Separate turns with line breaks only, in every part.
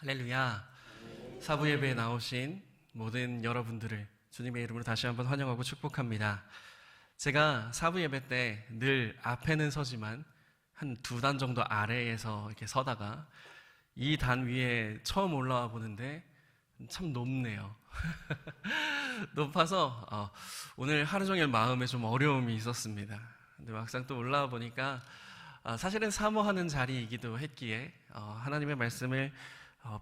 할렐루야. 사부 예배에 나오신 모든 여러분들을 주님의 이름으로 다시 한번 환영하고 축복합니다. 제가 사부 예배 때 늘 앞에는 서지만 한 2단 정도 아래에서 이렇게 서다가 이 단 위에 처음 올라와 보는데 참 높네요. 높아서 오늘 하루 종일 마음에 좀 어려움이 있었습니다. 근데 막상 또 올라와 보니까 사실은 사모하는 자리이기도 했기에 하나님의 말씀을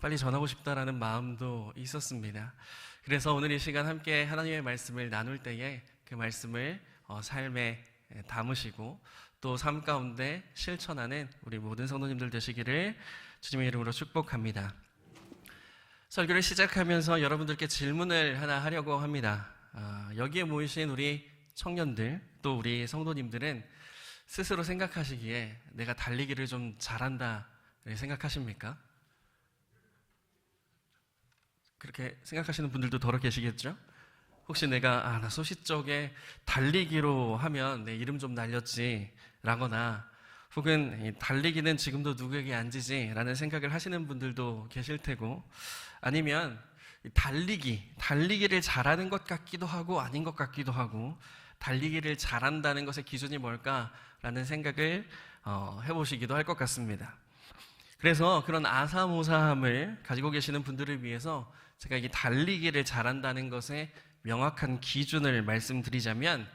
빨리 전하고 싶다라는 마음도 있었습니다. 그래서 오늘 이 시간 함께 하나님의 말씀을 나눌 때에 그 말씀을 삶에 담으시고 또 삶 가운데 실천하는 우리 모든 성도님들 되시기를 주님의 이름으로 축복합니다. 설교를 시작하면서 여러분들께 질문을 하나 하려고 합니다. 여기에 모이신 우리 청년들 또 우리 성도님들은 스스로 생각하시기에 내가 달리기를 좀 잘한다 생각하십니까? 그렇게 생각하시는 분들도 더러 계시겠죠? 혹시 내가 나 소시 쪽에 달리기로 하면 내 이름 좀 날렸지 라거나 혹은 달리기는 지금도 누구에게 안 지지 라는 생각을 하시는 분들도 계실 테고, 아니면 달리기를 잘하는 것 같기도 하고 아닌 것 같기도 하고, 달리기를 잘한다는 것의 기준이 뭘까라는 생각을 해보시기도 할 것 같습니다. 그래서 그런 아사모사함을 가지고 계시는 분들을 위해서 제가 이 달리기를 잘한다는 것의 명확한 기준을 말씀드리자면,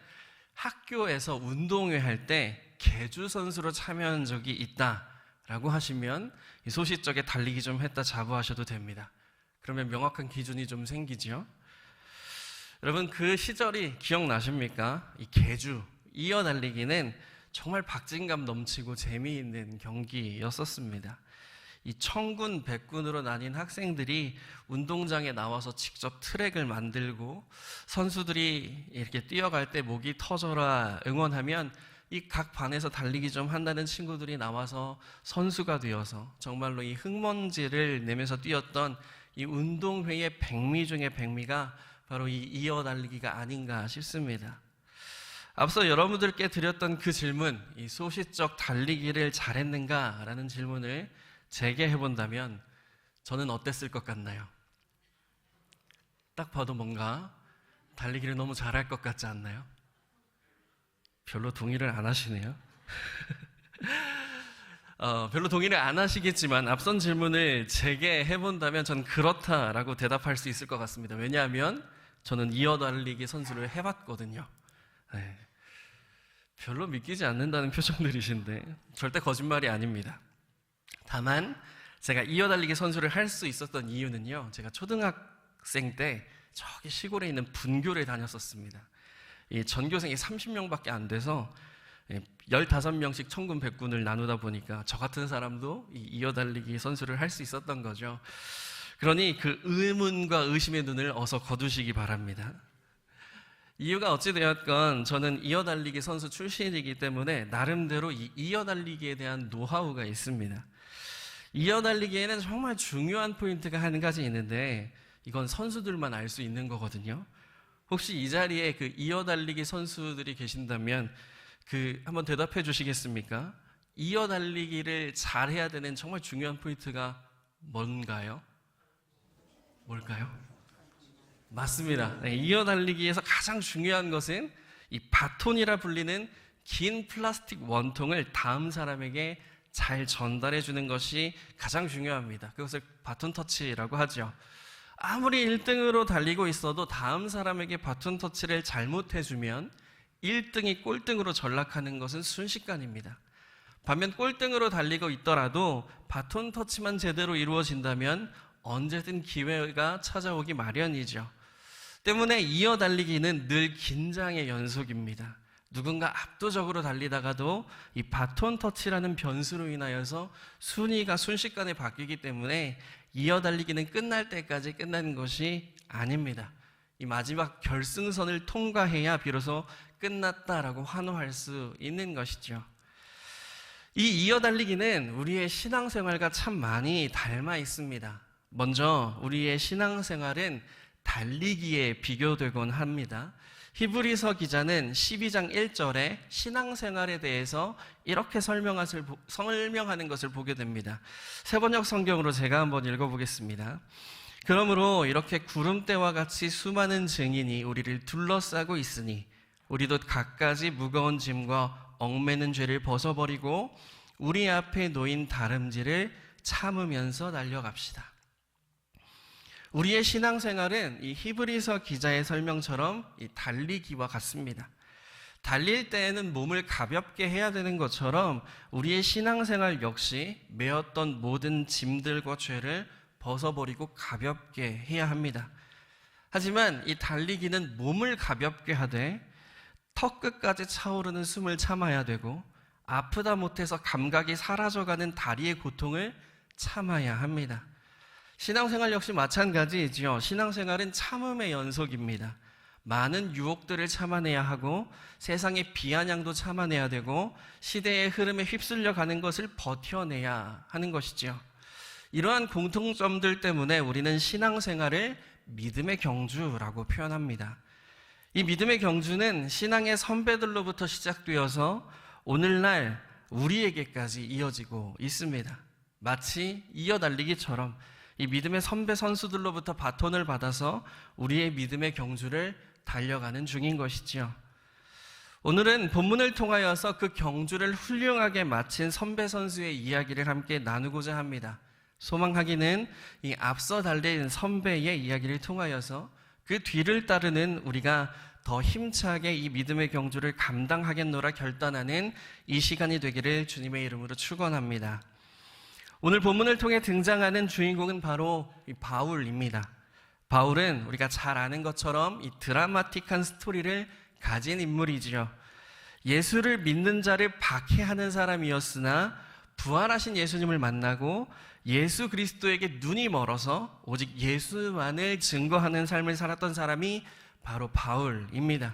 학교에서 운동회 할 때 계주 선수로 참여한 적이 있다라고 하시면 이 소시적에 달리기 좀 했다 자부하셔도 됩니다. 그러면 명확한 기준이 좀 생기죠. 여러분, 그 시절이 기억나십니까? 이 계주, 이어달리기는 정말 박진감 넘치고 재미있는 경기였었습니다. 이 천군, 백군으로 나뉜 학생들이 운동장에 나와서 직접 트랙을 만들고 선수들이 이렇게 뛰어갈 때 목이 터져라 응원하면 이 각 반에서 달리기 좀 한다는 친구들이 나와서 선수가 되어서 정말로 이 흙먼지를 내면서 뛰었던 이 운동회의 백미 중의 백미가 바로 이 이어달리기가 아닌가 싶습니다. 앞서 여러분들께 드렸던 그 질문, 이 소시적 달리기를 잘했는가라는 질문을 제게 해본다면 저는 어땠을 것 같나요? 딱 봐도 뭔가 달리기를 너무 잘할 것 같지 않나요? 별로 동의를 안 하시네요. 별로 동의를 안 하시겠지만 앞선 질문을 제게 해본다면 전 그렇다라고 대답할 수 있을 것 같습니다. 왜냐하면 저는 이어달리기 선수를 해봤거든요. 네. 별로 믿기지 않는다는 표정들이신데 절대 거짓말이 아닙니다. 다만 제가 이어달리기 선수를 할 수 있었던 이유는요, 제가 초등학생 때 저기 시골에 있는 분교를 다녔었습니다. 이 전교생이 30명밖에 안 돼서 15명씩 천군 백군을 나누다 보니까 저 같은 사람도 이 이어달리기 선수를 할 수 있었던 거죠. 그러니 그 의문과 의심의 눈을 어서 거두시기 바랍니다. 이유가 어찌되었건 저는 이어달리기 선수 출신이기 때문에 나름대로 이 이어달리기에 대한 노하우가 있습니다. 이어달리기에는 정말 중요한 포인트가 한 가지 있는데 이건 선수들만 알 수 있는 거거든요. 혹시 이 자리에 그 이어달리기 선수들이 계신다면 한번 대답해 주시겠습니까? 이어달리기를 잘해야 되는 정말 중요한 포인트가 뭘까요? 맞습니다. 네, 이어달리기에서 가장 중요한 것은 이 바톤이라 불리는 긴 플라스틱 원통을 다음 사람에게 잘 전달해 주는 것이 가장 중요합니다. 그것을 바톤 터치라고 하죠. 아무리 1등으로 달리고 있어도 다음 사람에게 바톤 터치를 잘못해 주면 1등이 꼴등으로 전락하는 것은 순식간입니다. 반면 꼴등으로 달리고 있더라도 바톤 터치만 제대로 이루어진다면 언제든 기회가 찾아오기 마련이죠. 때문에 이어달리기는 늘 긴장의 연속입니다. 누군가 압도적으로 달리다가도 이 바톤 터치라는 변수로 인하여서 순위가 순식간에 바뀌기 때문에 이어달리기는 끝날 때까지 끝나는 것이 아닙니다. 이 마지막 결승선을 통과해야 비로소 끝났다라고 환호할 수 있는 것이죠. 이 이어달리기는 우리의 신앙생활과 참 많이 닮아 있습니다. 먼저 우리의 신앙생활은 달리기에 비교되곤 합니다. 히브리서 기자는 12장 1절에 신앙생활에 대해서 이렇게 설명하는 것을 보게 됩니다. 새번역 성경으로 제가 한번 읽어보겠습니다. 그러므로 이렇게 구름대와 같이 수많은 증인이 우리를 둘러싸고 있으니 우리도 갖가지 무거운 짐과 얽매는 죄를 벗어버리고 우리 앞에 놓인 다름질을 참으면서 달려갑시다. 우리의 신앙생활은 이 히브리서 기자의 설명처럼 이 달리기와 같습니다. 달릴 때에는 몸을 가볍게 해야 되는 것처럼 우리의 신앙생활 역시 메었던 모든 짐들과 죄를 벗어버리고 가볍게 해야 합니다. 하지만 이 달리기는 몸을 가볍게 하되 턱끝까지 차오르는 숨을 참아야 되고 아프다 못해서 감각이 사라져가는 다리의 고통을 참아야 합니다. 신앙생활 역시 마찬가지이지요. 신앙생활은 참음의 연속입니다. 많은 유혹들을 참아내야 하고 세상의 비아냥도 참아내야 되고 시대의 흐름에 휩쓸려 가는 것을 버텨내야 하는 것이지요. 이러한 공통점들 때문에 우리는 신앙생활을 믿음의 경주라고 표현합니다. 이 믿음의 경주는 신앙의 선배들로부터 시작되어서 오늘날 우리에게까지 이어지고 있습니다. 마치 이어달리기처럼 이 믿음의 선배 선수들로부터 바톤을 받아서 우리의 믿음의 경주를 달려가는 중인 것이지요. 오늘은 본문을 통하여서 그 경주를 훌륭하게 마친 선배 선수의 이야기를 함께 나누고자 합니다. 소망하기는 이 앞서 달린 선배의 이야기를 통하여서 그 뒤를 따르는 우리가 더 힘차게 이 믿음의 경주를 감당하겠노라 결단하는 이 시간이 되기를 주님의 이름으로 축원합니다. 오늘 본문을 통해 등장하는 주인공은 바로 이 바울입니다. 바울은 우리가 잘 아는 것처럼 이 드라마틱한 스토리를 가진 인물이지요. 예수를 믿는 자를 박해하는 사람이었으나 부활하신 예수님을 만나고 예수 그리스도에게 눈이 멀어서 오직 예수만을 증거하는 삶을 살았던 사람이 바로 바울입니다.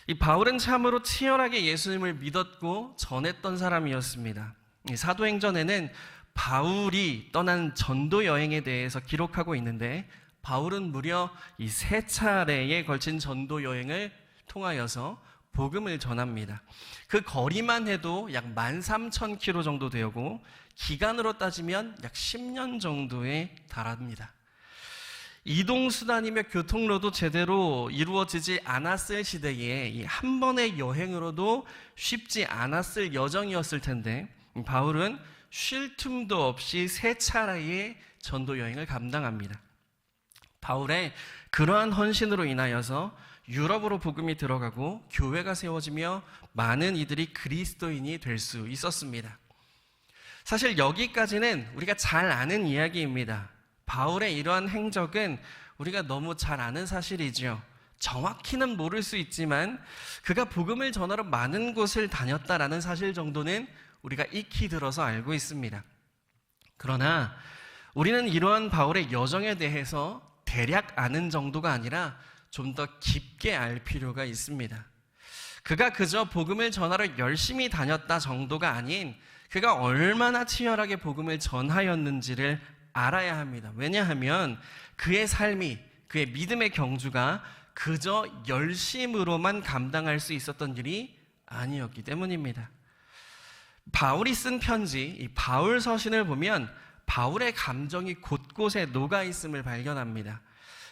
이 바울은 참으로 치열하게 예수님을 믿었고 전했던 사람이었습니다. 사도행전에는 바울이 떠난 전도 여행에 대해서 기록하고 있는데 바울은 무려 이 3차례에 걸친 전도 여행을 통하여서 복음을 전합니다. 그 거리만 해도 약 13,000km 정도 되고 기간으로 따지면 약 10년 정도에 달합니다. 이동수단이며 교통로도 제대로 이루어지지 않았을 시대에 이 한 번의 여행으로도 쉽지 않았을 여정이었을 텐데 바울은 쉴 틈도 없이 3차례의 전도 여행을 감당합니다. 바울의 그러한 헌신으로 인하여서 유럽으로 복음이 들어가고 교회가 세워지며 많은 이들이 그리스도인이 될 수 있었습니다. 사실 여기까지는 우리가 잘 아는 이야기입니다. 바울의 이러한 행적은 우리가 너무 잘 아는 사실이지요. 정확히는 모를 수 있지만 그가 복음을 전하러 많은 곳을 다녔다라는 사실 정도는 우리가 익히 들어서 알고 있습니다. 그러나 우리는 이러한 바울의 여정에 대해서 대략 아는 정도가 아니라 좀 더 깊게 알 필요가 있습니다. 그가 그저 복음을 전하러 열심히 다녔다 정도가 아닌 그가 얼마나 치열하게 복음을 전하였는지를 알아야 합니다. 왜냐하면 그의 삶이, 그의 믿음의 경주가 그저 열심으로만 감당할 수 있었던 일이 아니었기 때문입니다. 바울이 쓴 편지, 이 바울 서신을 보면 바울의 감정이 곳곳에 녹아 있음을 발견합니다.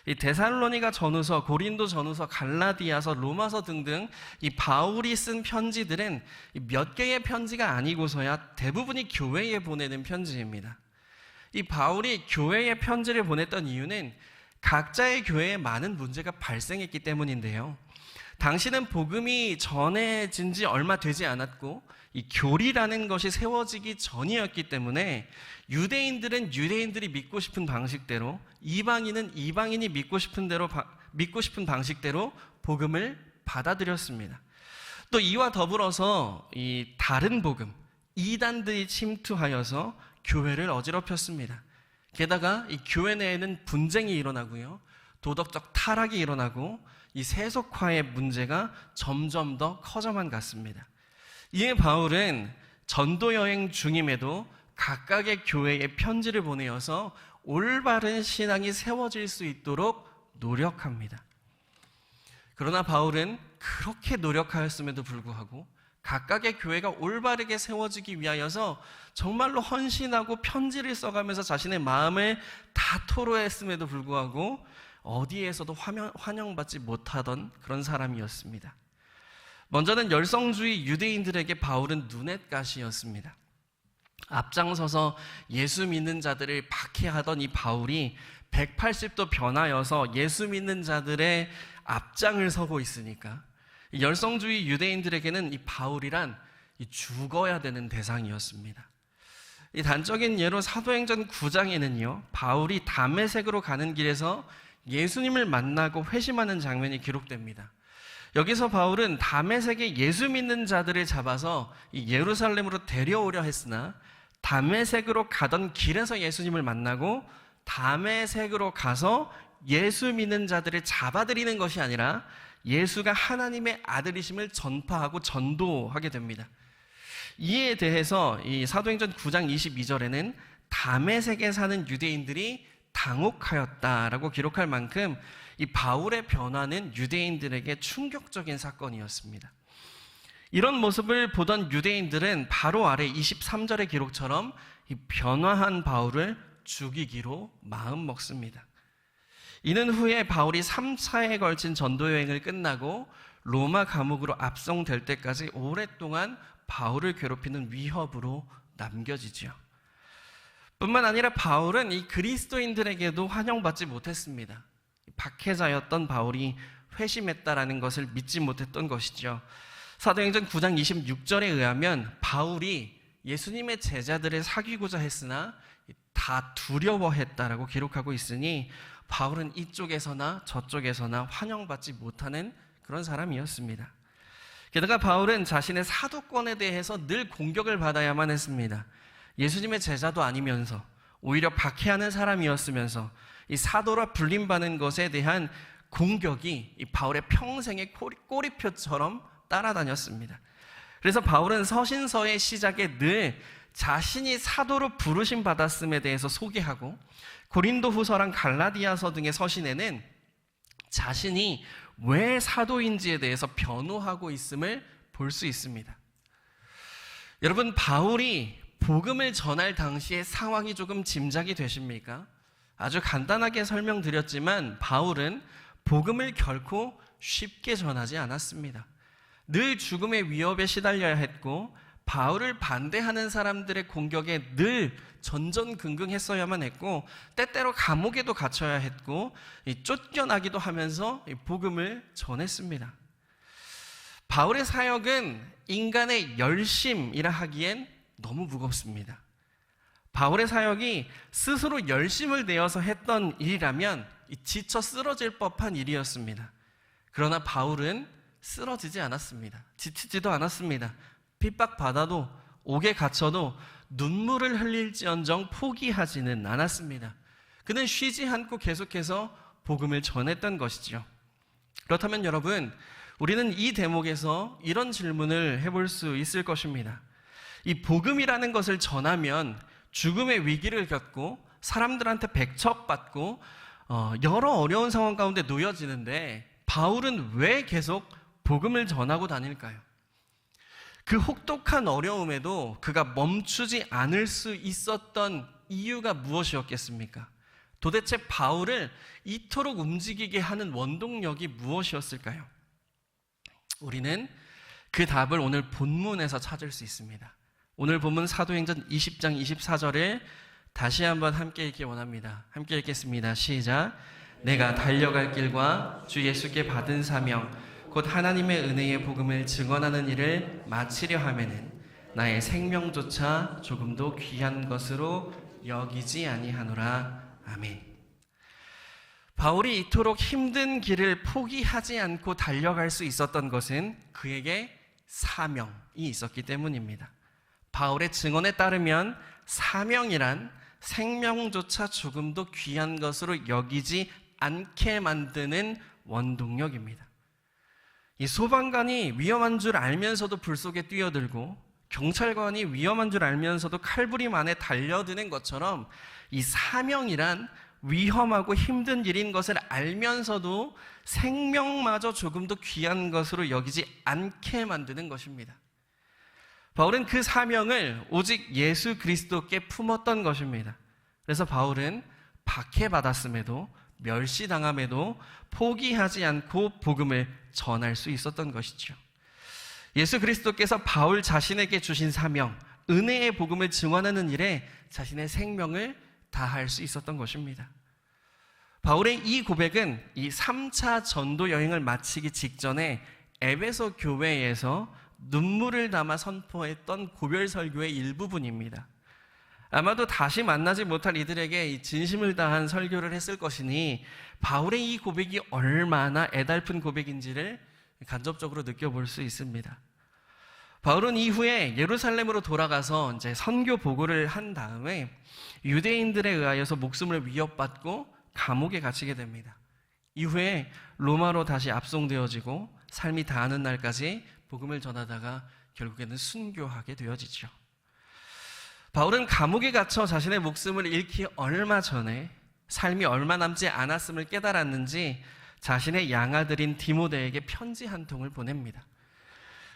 이 데살로니가 전후서, 고린도 전후서, 갈라디아서, 로마서 등등 이 바울이 쓴 편지들은 몇 개의 편지가 아니고서야 대부분이 교회에 보내는 편지입니다. 이 바울이 교회에 편지를 보냈던 이유는 각자의 교회에 많은 문제가 발생했기 때문인데요. 당시는 복음이 전해진 지 얼마 되지 않았고 이 교리라는 것이 세워지기 전이었기 때문에 유대인들은 유대인들이 믿고 싶은 방식대로, 이방인은 이방인이 믿고 싶은 방식대로 복음을 받아들였습니다. 또 이와 더불어서 이 다른 복음, 이단들이 침투하여서 교회를 어지럽혔습니다. 게다가 이 교회 내에는 분쟁이 일어나고요, 도덕적 타락이 일어나고 이 세속화의 문제가 점점 더 커져만 갔습니다. 이에 바울은 전도 여행 중임에도 각각의 교회에 편지를 보내어서 올바른 신앙이 세워질 수 있도록 노력합니다. 그러나 바울은 그렇게 노력하였음에도 불구하고 각각의 교회가 올바르게 세워지기 위하여서 정말로 헌신하고 편지를 써가면서 자신의 마음을 다 토로했음에도 불구하고 어디에서도 환영받지 못하던 그런 사람이었습니다. 먼저는 열성주의 유대인들에게 바울은 눈엣가시였습니다. 앞장서서 예수 믿는 자들을 박해하던 이 바울이 180도 변하여서 예수 믿는 자들의 앞장을 서고 있으니까 열성주의 유대인들에게는 이 바울이란 죽어야 되는 대상이었습니다. 이 단적인 예로 사도행전 9장에는요, 바울이 다메섹으로 가는 길에서 예수님을 만나고 회심하는 장면이 기록됩니다. 여기서 바울은 다메섹에 예수 믿는 자들을 잡아서 이 예루살렘으로 데려오려 했으나 다메섹으로 가던 길에서 예수님을 만나고 다메섹으로 가서 예수 믿는 자들을 잡아들이는 것이 아니라 예수가 하나님의 아들이심을 전파하고 전도하게 됩니다. 이에 대해서 이 사도행전 9장 22절에는 다메섹에 사는 유대인들이 당혹하였다라고 기록할 만큼 이 바울의 변화는 유대인들에게 충격적인 사건이었습니다. 이런 모습을 보던 유대인들은 바로 아래 23절의 기록처럼 이 변화한 바울을 죽이기로 마음먹습니다. 이는 후에 바울이 3차에 걸친 전도여행을 끝나고 로마 감옥으로 압송될 때까지 오랫동안 바울을 괴롭히는 위협으로 남겨지죠. 뿐만 아니라 바울은 이 그리스도인들에게도 환영받지 못했습니다. 박해자였던 바울이 회심했다라는 것을 믿지 못했던 것이죠. 사도행전 9장 26절에 의하면 바울이 예수님의 제자들을 사귀고자 했으나 다 두려워했다라고 기록하고 있으니 바울은 이쪽에서나 저쪽에서나 환영받지 못하는 그런 사람이었습니다. 게다가 바울은 자신의 사도권에 대해서 늘 공격을 받아야만 했습니다. 예수님의 제자도 아니면서 오히려 박해하는 사람이었으면서 이 사도라 불림받는 것에 대한 공격이 이 바울의 평생의 꼬리표처럼 따라다녔습니다. 그래서 바울은 서신서의 시작에 늘 자신이 사도로 부르심 받았음에 대해서 소개하고 고린도후서랑 갈라디아서 등의 서신에는 자신이 왜 사도인지에 대해서 변호하고 있음을 볼 수 있습니다. 여러분, 바울이 복음을 전할 당시의 상황이 조금 짐작이 되십니까? 아주 간단하게 설명드렸지만 바울은 복음을 결코 쉽게 전하지 않았습니다. 늘 죽음의 위협에 시달려야 했고 바울을 반대하는 사람들의 공격에 늘 전전긍긍했어야만 했고 때때로 감옥에도 갇혀야 했고 쫓겨나기도 하면서 복음을 전했습니다. 바울의 사역은 인간의 열심이라 하기엔 너무 무겁습니다. 바울의 사역이 스스로 열심을 내어서 했던 일이라면 지쳐 쓰러질 법한 일이었습니다. 그러나 바울은 쓰러지지 않았습니다. 지치지도 않았습니다. 핍박받아도 옥에 갇혀도 눈물을 흘릴지언정 포기하지는 않았습니다. 그는 쉬지 않고 계속해서 복음을 전했던 것이죠. 그렇다면 여러분, 우리는 이 대목에서 이런 질문을 해볼 수 있을 것입니다. 이 복음이라는 것을 전하면 죽음의 위기를 겪고 사람들한테 배척받고 여러 어려운 상황 가운데 놓여지는데 바울은 왜 계속 복음을 전하고 다닐까요? 그 혹독한 어려움에도 그가 멈추지 않을 수 있었던 이유가 무엇이었겠습니까? 도대체 바울을 이토록 움직이게 하는 원동력이 무엇이었을까요? 우리는 그 답을 오늘 본문에서 찾을 수 있습니다. 오늘 본문 사도행전 20장 24절을 다시 한번 함께 읽기 원합니다. 함께 읽겠습니다. 시작. 내가 달려갈 길과 주 예수께 받은 사명 곧 하나님의 은혜의 복음을 증언하는 일을 마치려 하면은 나의 생명조차 조금도 귀한 것으로 여기지 아니하노라. 아멘. 바울이 이토록 힘든 길을 포기하지 않고 달려갈 수 있었던 것은 그에게 사명이 있었기 때문입니다. 바울의 증언에 따르면 사명이란 생명조차 조금도 귀한 것으로 여기지 않게 만드는 원동력입니다. 이 소방관이 위험한 줄 알면서도 불 속에 뛰어들고 경찰관이 위험한 줄 알면서도 칼부림 안에 달려드는 것처럼 이 사명이란 위험하고 힘든 일인 것을 알면서도 생명마저 조금 더 귀한 것으로 여기지 않게 만드는 것입니다. 바울은 그 사명을 오직 예수 그리스도께 품었던 것입니다. 그래서 바울은 박해받았음에도 멸시당함에도 포기하지 않고 복음을 전할 수 있었던 것이죠. 예수 그리스도께서 바울 자신에게 주신 사명, 은혜의 복음을 증언하는 일에 자신의 생명을 다할 수 있었던 것입니다. 바울의 이 고백은 이 3차 전도 여행을 마치기 직전에 에베소 교회에서 눈물을 담아 선포했던 고별 설교의 일부분입니다. 아마도 다시 만나지 못할 이들에게 이 진심을 다한 설교를 했을 것이니 바울의 이 고백이 얼마나 애달픈 고백인지를 간접적으로 느껴볼 수 있습니다. 바울은 이후에 예루살렘으로 돌아가서 이제 선교 보고를 한 다음에 유대인들에 의하여서 목숨을 위협받고 감옥에 갇히게 됩니다. 이후에 로마로 다시 압송되어지고 삶이 다하는 날까지 복음을 전하다가 결국에는 순교하게 되어지죠. 바울은 감옥에 갇혀 자신의 목숨을 잃기 얼마 전에 삶이 얼마 남지 않았음을 깨달았는지 자신의 양아들인 디모데에게 편지 한 통을 보냅니다.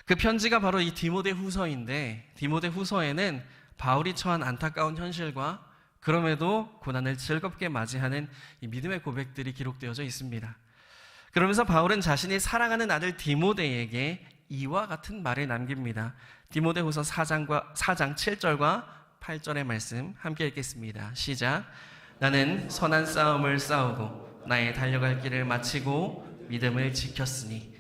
그 편지가 바로 이 디모데 후서인데, 디모데 후서에는 바울이 처한 안타까운 현실과 그럼에도 고난을 즐겁게 맞이하는 이 믿음의 고백들이 기록되어져 있습니다. 그러면서 바울은 자신이 사랑하는 아들 디모데에게 이와 같은 말을 남깁니다. 디모데 후서 4장 7절과 8절의 말씀 함께 읽겠습니다. 시작. 나는 선한 싸움을 싸우고 나의 달려갈 길을 마치고 믿음을 지켰으니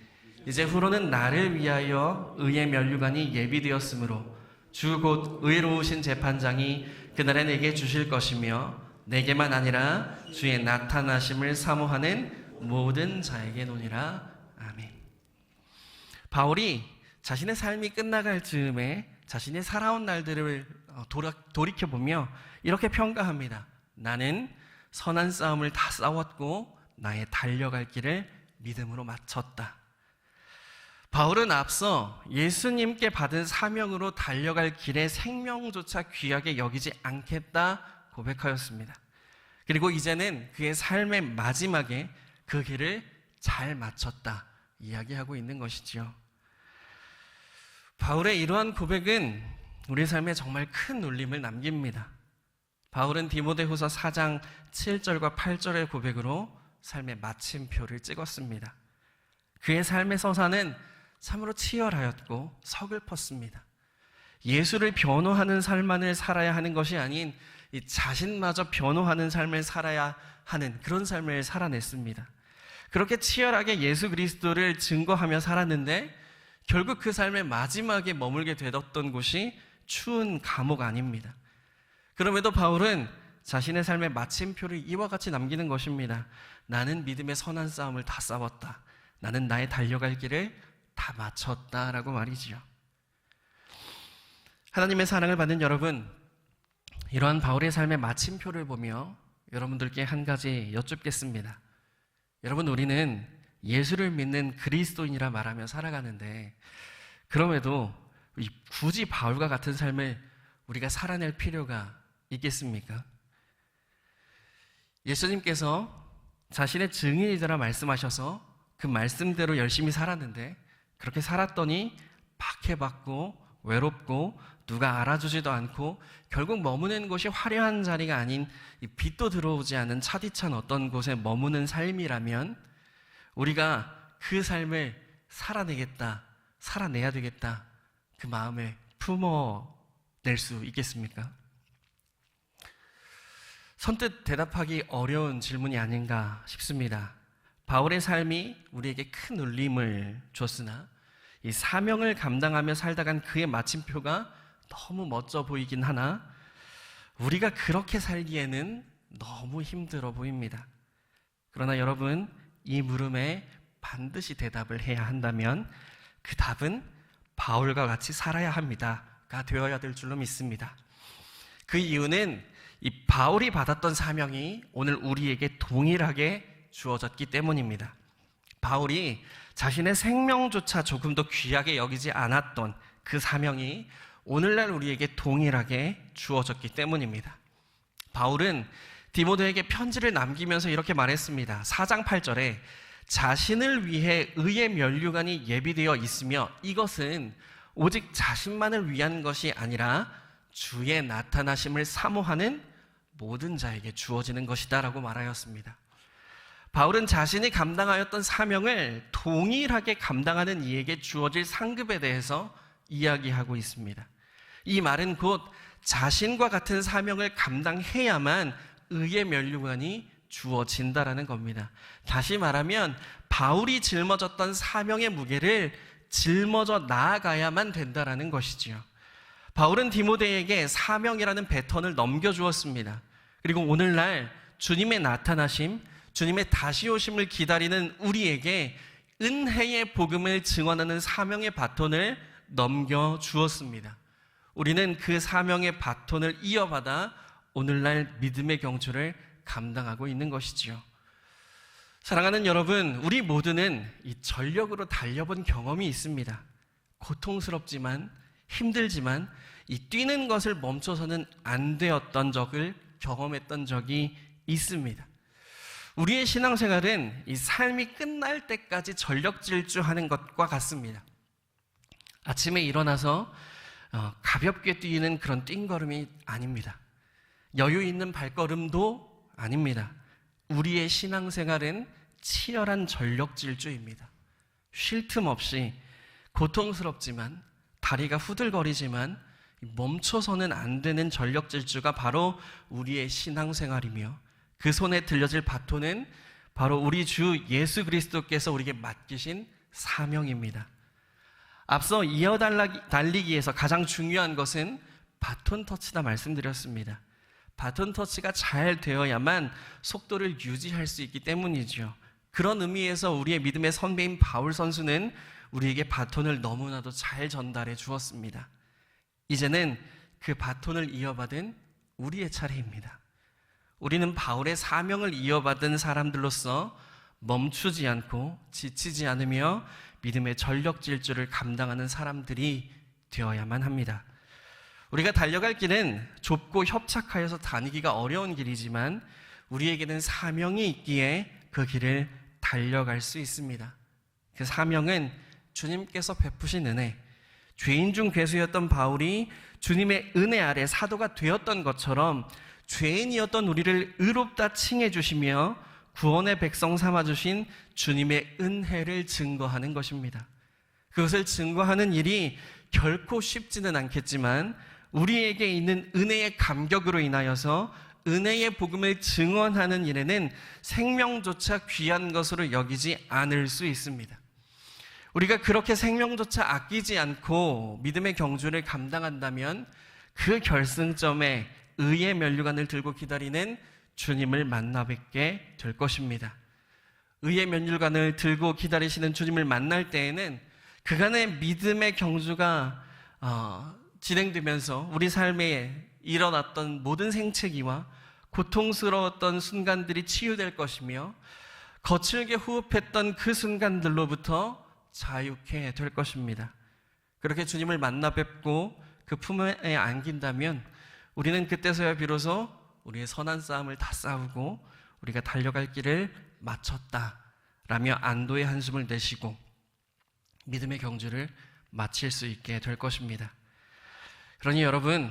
이제 후로는 나를 위하여 의의 면류관이 예비되었으므로 주 곧 의로우신 재판장이 그날에 내게 주실 것이며 내게만 아니라 주의 나타나심을 사모하는 모든 자에게 노니라. 아멘. 바울이 자신의 삶이 끝나갈 즈음에 자신이 살아온 날들을 돌이켜보며 이렇게 평가합니다. 나는 선한 싸움을 다 싸웠고 나의 달려갈 길을 믿음으로 마쳤다. 바울은 앞서 예수님께 받은 사명으로 달려갈 길에 생명조차 귀하게 여기지 않겠다 고백하였습니다. 그리고 이제는 그의 삶의 마지막에 그 길을 잘 마쳤다 이야기하고 있는 것이지요. 바울의 이러한 고백은 우리 삶에 정말 큰 울림을 남깁니다. 바울은 디모데후서 4장 7절과 8절의 고백으로 삶의 마침표를 찍었습니다. 그의 삶의 서사는 참으로 치열하였고 서글펐습니다. 예수를 변호하는 삶만을 살아야 하는 것이 아닌 이 자신마저 변호하는 삶을 살아야 하는 그런 삶을 살아냈습니다. 그렇게 치열하게 예수 그리스도를 증거하며 살았는데 결국 그 삶의 마지막에 머물게 되었던 곳이 추운 감옥 아닙니다. 그럼에도 바울은 자신의 삶의 마침표를 이와 같이 남기는 것입니다. 나는 믿음의 선한 싸움을 다 싸웠다. 나는 나의 달려갈 길을 다 마쳤다라고 말이지요. 하나님의 사랑을 받는 여러분, 이러한 바울의 삶의 마침표를 보며 여러분들께 한 가지 여쭙겠습니다. 여러분, 우리는 예수를 믿는 그리스도인이라 말하며 살아가는데 그럼에도 굳이 바울과 같은 삶을 우리가 살아낼 필요가 있겠습니까? 예수님께서 자신의 증인이더라 말씀하셔서 그 말씀대로 열심히 살았는데 그렇게 살았더니 박해받고 외롭고 누가 알아주지도 않고 결국 머무는 곳이 화려한 자리가 아닌 이 빛도 들어오지 않은 차디찬 어떤 곳에 머무는 삶이라면 우리가 그 삶을 살아내야 되겠다 그 마음을 품어낼 수 있겠습니까? 선뜻 대답하기 어려운 질문이 아닌가 싶습니다. 바울의 삶이 우리에게 큰 울림을 줬으나 이 사명을 감당하며 살다 간 그의 마침표가 너무 멋져 보이긴 하나 우리가 그렇게 살기에는 너무 힘들어 보입니다. 그러나 여러분, 이 물음에 반드시 대답을 해야 한다면 그 답은 바울과 같이 살아야 합니다가 되어야 될 줄로 믿습니다. 그 이유는 이 바울이 받았던 사명이 오늘 우리에게 동일하게 주어졌기 때문입니다. 바울이 자신의 생명조차 조금 더 귀하게 여기지 않았던 그 사명이 오늘날 우리에게 동일하게 주어졌기 때문입니다. 바울은 디모데에게 편지를 남기면서 이렇게 말했습니다. 4장 8절에 자신을 위해 의의 면류관이 예비되어 있으며 이것은 오직 자신만을 위한 것이 아니라 주의 나타나심을 사모하는 모든 자에게 주어지는 것이다 라고 말하였습니다. 바울은 자신이 감당하였던 사명을 동일하게 감당하는 이에게 주어질 상급에 대해서 이야기하고 있습니다. 이 말은 곧 자신과 같은 사명을 감당해야만 의의 면류관이 주어진다라는 겁니다. 다시 말하면 바울이 짊어졌던 사명의 무게를 짊어져 나아가야만 된다라는 것이지요. 바울은 디모데에게 사명이라는 배턴을 넘겨주었습니다. 그리고 오늘날 주님의 나타나심, 주님의 다시 오심을 기다리는 우리에게 은혜의 복음을 증언하는 사명의 바톤을 넘겨주었습니다. 우리는 그 사명의 바톤을 이어받아 오늘날 믿음의 경주를 감당하고 있는 것이지요. 사랑하는 여러분, 우리 모두는 이 전력으로 달려본 경험이 있습니다. 고통스럽지만 힘들지만 이 뛰는 것을 멈춰서는 안 되었던 적을 경험했던 적이 있습니다. 우리의 신앙생활은 이 삶이 끝날 때까지 전력 질주하는 것과 같습니다. 아침에 일어나서 가볍게 뛰는 그런 뛴걸음이 아닙니다. 여유 있는 발걸음도 아닙니다. 우리의 신앙생활은 치열한 전력 질주입니다. 쉴 틈 없이 고통스럽지만 다리가 후들거리지만 멈춰서는 안 되는 전력 질주가 바로 우리의 신앙생활이며 그 손에 들려질 바톤은 바로 우리 주 예수 그리스도께서 우리에게 맡기신 사명입니다. 앞서 이어달리기에서 가장 중요한 것은 바톤 터치다 말씀드렸습니다. 바톤 터치가 잘 되어야만 속도를 유지할 수 있기 때문이죠. 그런 의미에서 우리의 믿음의 선배인 바울 선수는 우리에게 바톤을 너무나도 잘 전달해 주었습니다. 이제는 그 바톤을 이어받은 우리의 차례입니다. 우리는 바울의 사명을 이어받은 사람들로서 멈추지 않고 지치지 않으며 믿음의 전력 질주를 감당하는 사람들이 되어야만 합니다. 우리가 달려갈 길은 좁고 협착하여서 다니기가 어려운 길이지만 우리에게는 사명이 있기에 그 길을 달려갈 수 있습니다. 그 사명은 주님께서 베푸신 은혜, 죄인 중 괴수였던 바울이 주님의 은혜 아래 사도가 되었던 것처럼 죄인이었던 우리를 의롭다 칭해 주시며 구원의 백성 삼아주신 주님의 은혜를 증거하는 것입니다. 그것을 증거하는 일이 결코 쉽지는 않겠지만 우리에게 있는 은혜의 감격으로 인하여서 은혜의 복음을 증언하는 일에는 생명조차 귀한 것으로 여기지 않을 수 있습니다. 우리가 그렇게 생명조차 아끼지 않고 믿음의 경주를 감당한다면 그 결승점에 의의 면류관을 들고 기다리는 주님을 만나 뵙게 될 것입니다. 의의 면류관을 들고 기다리시는 주님을 만날 때에는 그간의 믿음의 경주가 진행되면서 우리 삶에 일어났던 모든 생채기와 고통스러웠던 순간들이 치유될 것이며 거칠게 호흡했던 그 순간들로부터 자유케 될 것입니다. 그렇게 주님을 만나 뵙고 그 품에 안긴다면 우리는 그때서야 비로소 우리의 선한 싸움을 다 싸우고 우리가 달려갈 길을 마쳤다라며 안도의 한숨을 내쉬고 믿음의 경주를 마칠 수 있게 될 것입니다. 그러니 여러분,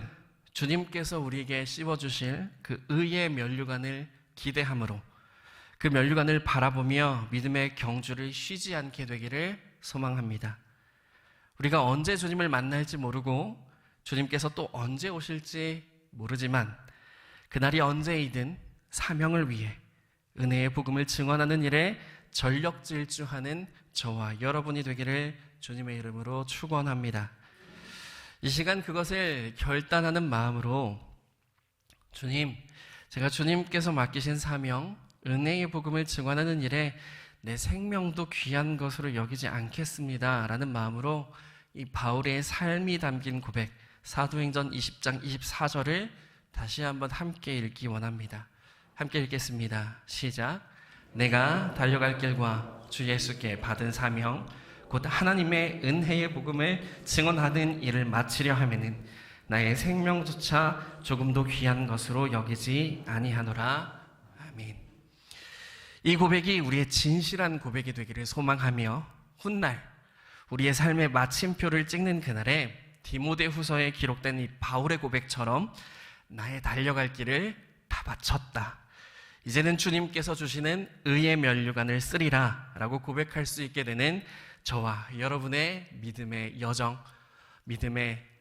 주님께서 우리에게 씹어주실 그 의의 면류관을 기대함으로 그 면류관을 바라보며 믿음의 경주를 쉬지 않게 되기를 소망합니다. 우리가 언제 주님을 만날지 모르고 주님께서 또 언제 오실지 모르지만 그날이 언제이든 사명을 위해 은혜의 복음을 증언하는 일에 전력 질주하는 저와 여러분이 되기를 주님의 이름으로 축원합니다. 이 시간 그것을 결단하는 마음으로 주님, 제가 주님께서 맡기신 사명, 은혜의 복음을 증언하는 일에 내 생명도 귀한 것으로 여기지 않겠습니다 라는 마음으로 이 바울의 삶이 담긴 고백 사도행전 20장 24절을 다시 한번 함께 읽기 원합니다. 함께 읽겠습니다. 시작. 내가 달려갈 길과 주 예수께 받은 사명 곧 하나님의 은혜의 복음을 증언하는 일을 마치려 하면은 나의 생명조차 조금도 귀한 것으로 여기지 아니하노라. 아멘. 이 고백이 우리의 진실한 고백이 되기를 소망하며 훗날 우리의 삶의 마침표를 찍는 그날에 디모데후서에 기록된 이 바울의 고백처럼 나의 달려갈 길을 다 마쳤다, 이제는 주님께서 주시는 의의 면류관을 쓰리라 라고 고백할 수 있게 되는 저와 여러분의 믿음의 여정, 믿음의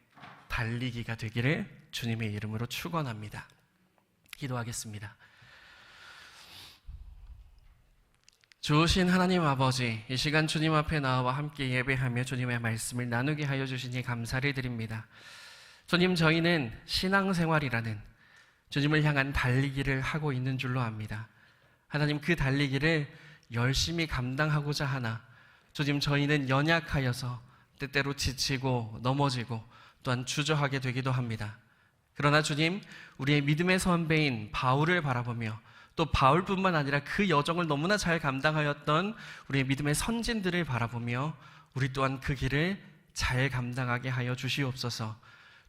달리기가 되기를 주님의 이름으로 축원합니다. 기도하겠습니다. 좋으신 하나님 아버지, 이 시간 주님 앞에 나와 함께 예배하며 주님의 말씀을 나누게 하여 주시니 감사를 드립니다. 주님, 저희는 신앙생활이라는 주님을 향한 달리기를 하고 있는 줄로 압니다. 하나님, 그 달리기를 열심히 감당하고자 하나 주님, 저희는 연약하여서 때때로 지치고 넘어지고 또한 주저하게 되기도 합니다. 그러나 주님, 우리의 믿음의 선배인 바울을 바라보며 또 바울뿐만 아니라 그 여정을 너무나 잘 감당하였던 우리의 믿음의 선진들을 바라보며 우리 또한 그 길을 잘 감당하게 하여 주시옵소서.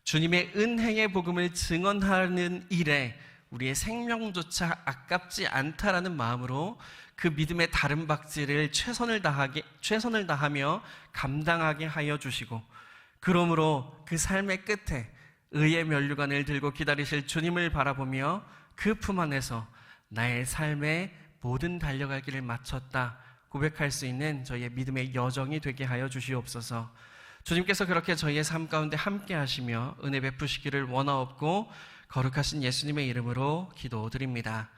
주님의 은혜의 복음을 증언하는 일에 우리의 생명조차 아깝지 않다라는 마음으로 그 믿음의 다른 박질을 최선을 다하며 감당하게 하여 주시고, 그러므로 그 삶의 끝에 의의 면류관을 들고 기다리실 주님을 바라보며 그 품 안에서 나의 삶의 모든 달려갈 길을 마쳤다 고백할 수 있는 저희의 믿음의 여정이 되게 하여 주시옵소서. 주님께서 그렇게 저희의 삶 가운데 함께 하시며 은혜 베푸시기를 원하옵고 거룩하신 예수님의 이름으로 기도드립니다.